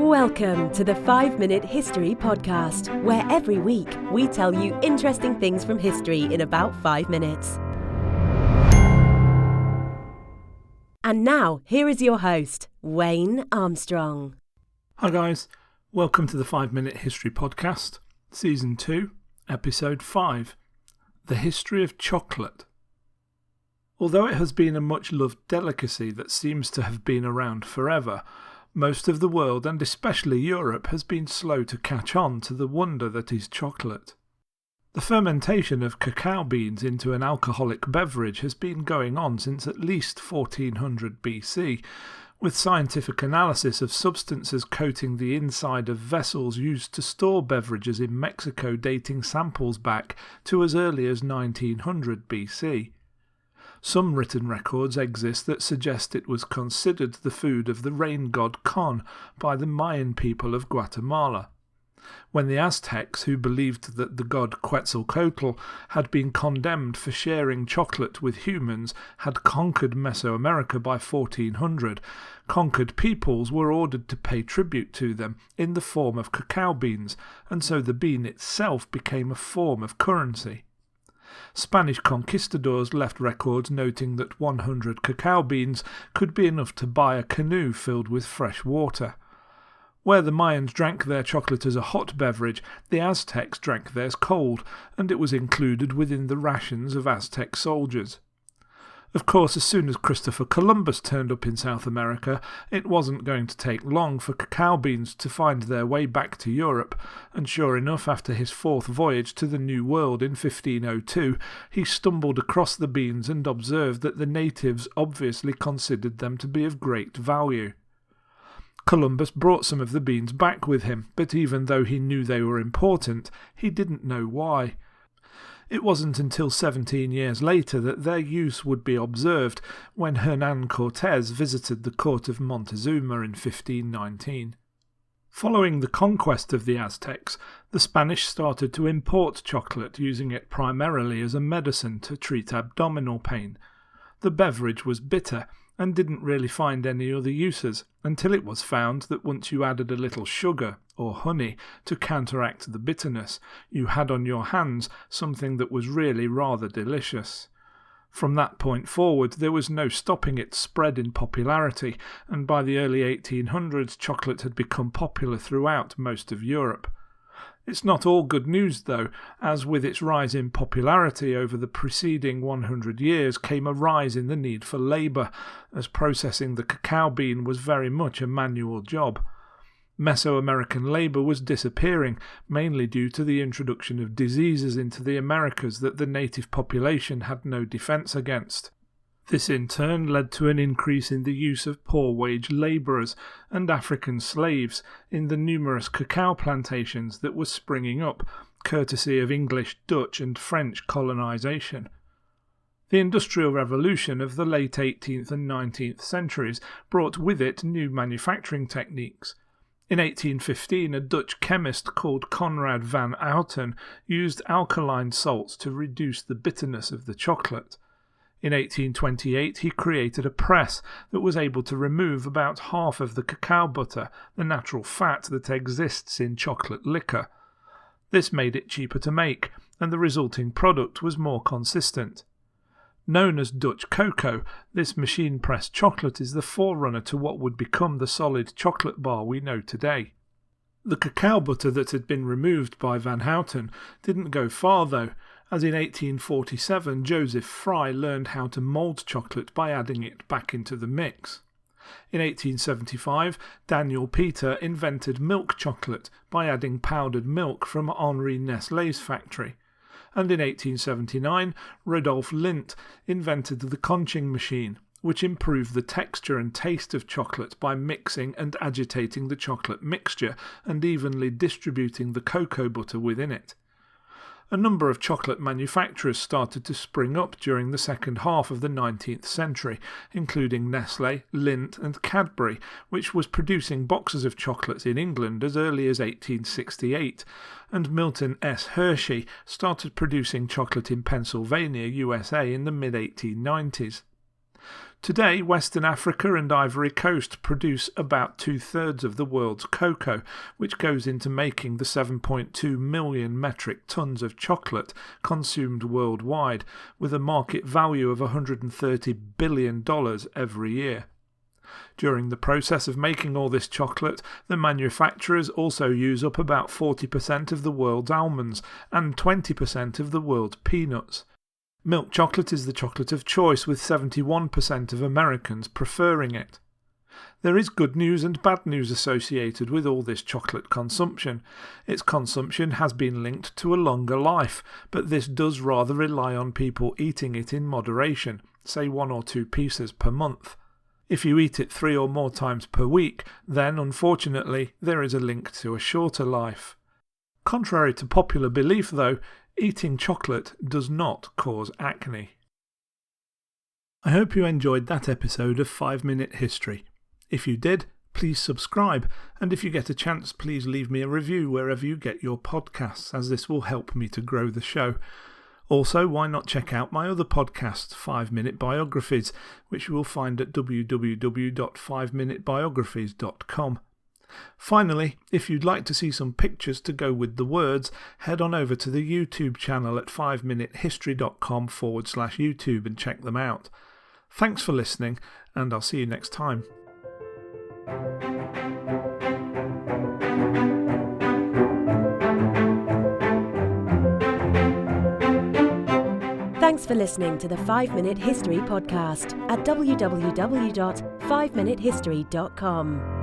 Welcome to the 5-Minute History Podcast, where every week we tell you interesting things from history in about 5 minutes. And now, here is your host, Wayne Armstrong. Hi guys, welcome to the 5-Minute History Podcast, Season 2, Episode 5, The History of Chocolate. Although it has been a much-loved delicacy that seems to have been around forever, most of the world, and especially Europe, has been slow to catch on to the wonder that is chocolate. The fermentation of cacao beans into an alcoholic beverage has been going on since at least 1400 BC, with scientific analysis of substances coating the inside of vessels used to store beverages in Mexico dating samples back to as early as 1900 BC. Some written records exist that suggest it was considered the food of the rain god Con by the Mayan people of Guatemala. When the Aztecs, who believed that the god Quetzalcoatl had been condemned for sharing chocolate with humans, had conquered Mesoamerica by 1400, conquered peoples were ordered to pay tribute to them in the form of cacao beans, and so the bean itself became a form of currency. Spanish conquistadors left records noting that 100 cacao beans could be enough to buy a canoe filled with fresh water. Where the Mayans drank their chocolate as a hot beverage, the Aztecs drank theirs cold, and it was included within the rations of Aztec soldiers. Of course, as soon as Christopher Columbus turned up in South America, it wasn't going to take long for cacao beans to find their way back to Europe, and sure enough, after his fourth voyage to the New World in 1502, he stumbled across the beans and observed that the natives obviously considered them to be of great value. Columbus brought some of the beans back with him, but even though he knew they were important, he didn't know why. It wasn't until 17 years later that their use would be observed when Hernán Cortés visited the court of Montezuma in 1519. Following the conquest of the Aztecs, the Spanish started to import chocolate, using it primarily as a medicine to treat abdominal pain. The beverage was bitter and didn't really find any other uses, until it was found that once you added a little sugar or honey to counteract the bitterness, you had on your hands something that was really rather delicious. From that point forward, there was no stopping its spread in popularity, and by the early 1800s chocolate had become popular throughout most of Europe. It's not all good news though, as with its rise in popularity over the preceding 100 years came a rise in the need for labour, as processing the cacao bean was very much a manual job. Mesoamerican labour was disappearing, mainly due to the introduction of diseases into the Americas that the native population had no defence against. This in turn led to an increase in the use of poor-wage labourers and African slaves in the numerous cacao plantations that were springing up, courtesy of English, Dutch and French colonisation. The Industrial Revolution of the late 18th and 19th centuries brought with it new manufacturing techniques. In 1815, a Dutch chemist called Conrad van Houten used alkaline salts to reduce the bitterness of the chocolate. In 1828 he created a press that was able to remove about half of the cacao butter, the natural fat that exists in chocolate liquor. This made it cheaper to make, and the resulting product was more consistent. Known as Dutch cocoa, this machine-pressed chocolate is the forerunner to what would become the solid chocolate bar we know today. The cacao butter that had been removed by Van Houten didn't go far though, as in 1847 Joseph Fry learned how to mould chocolate by adding it back into the mix. In 1875, Daniel Peter invented milk chocolate by adding powdered milk from Henri Nestlé's factory. And in 1879, Rodolphe Lindt invented the conching machine, which improved the texture and taste of chocolate by mixing and agitating the chocolate mixture and evenly distributing the cocoa butter within it. A number of chocolate manufacturers started to spring up during the second half of the 19th century, including Nestlé, Lindt and Cadbury, which was producing boxes of chocolates in England as early as 1868, and Milton S. Hershey started producing chocolate in Pennsylvania, USA in the mid-1890s. Today, Western Africa and Ivory Coast produce about 2/3 of the world's cocoa, which goes into making the 7.2 million metric tons of chocolate consumed worldwide, with a market value of $130 billion every year. During the process of making all this chocolate, the manufacturers also use up about 40% of the world's almonds and 20% of the world's peanuts. Milk chocolate is the chocolate of choice, with 71% of Americans preferring it. There is good news and bad news associated with all this chocolate consumption. Its consumption has been linked to a longer life, but this does rather rely on people eating it in moderation, say 1 or 2 pieces per month. If you eat it 3 or more times per week, then unfortunately there is a link to a shorter life. Contrary to popular belief though, eating chocolate does not cause acne. I hope you enjoyed that episode of 5 Minute History. If you did, please subscribe, and if you get a chance, please leave me a review wherever you get your podcasts, as this will help me to grow the show. Also, why not check out my other podcast, 5 Minute Biographies, which you will find at www.5minutebiographies.com. Finally, if you'd like to see some pictures to go with the words, head on over to the YouTube channel at 5minutehistory.com/YouTube and check them out. Thanks for listening, and I'll see you next time. Thanks for listening to the 5 Minute History podcast at www.5minutehistory.com.